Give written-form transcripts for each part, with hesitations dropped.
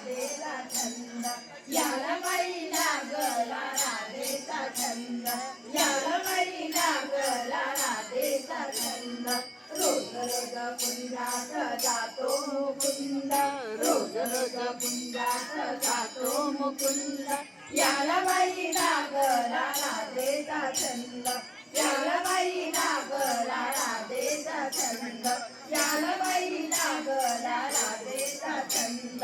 राधेचा छंद याला बाई लागला राधेचा छंद याला बाई लागला राधेचा छंद रोज रोज कुंजात जातो मुकुंद रोज रोज कुंजात जातो मुकुंद याला बाई लागला राधेचा छंद याला बाई लागला राधेचा छंद याला बाई लागला राधेचा छंद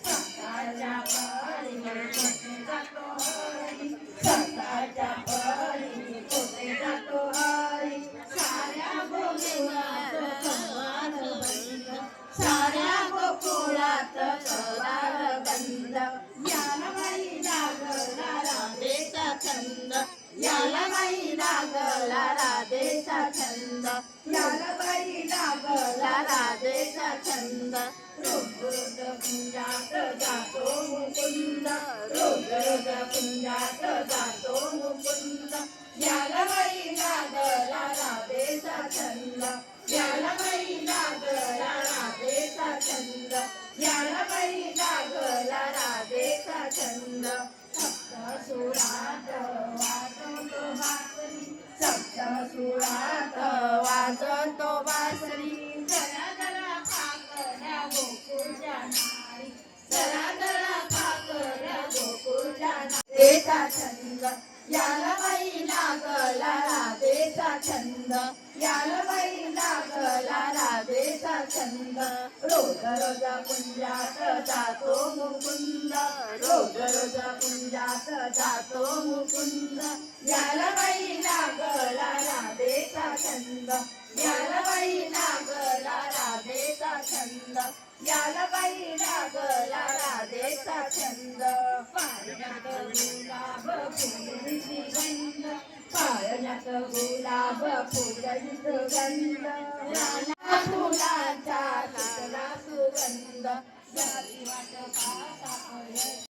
सकाळच्या परीने कोठे जातो हरी सकाळच्या परीने कोठे जातो हरी साऱ्या गोकुळात कवार बंद साऱ्या गोकुळात कवार बंद याला बाई लागला राधेचा छंद याला बाई लागला राधेचा छंद याला बाई लागला राधेचा छंद रोज रोज कुंजात जातो मुकुंद रोज रोज कुंजात जातो मुकुंद याला बाई लागला राधेचा छंद याला बाई लागला राधेचा छंद याला बाई लागला राधेचा छंद सप्तसुरात वाजतो बासरी सप्तसुरात वाजतो बासरी जरा जरा पाकळ्या गोकुळच्या नारी जरा जरा पाकळ्या गोकुळच्या राधेचा छंद याला बाई लागला राधेचा छंद याला बाई लागला राधेचा छंद रोज रोज कुंजात जातो मुकुंद रोज रोज कुंजात जातो मुकुंद याला बाई लागला राधेचा छंद याला बाई लागला राधेचा छंद याला बाई लागला राधेचा छंद पाळण्यात गुलाब फुलची गंध पाळण्यात गुलाब फुलची गंध याला फुलाचा सुगंध जाती वाट पाहता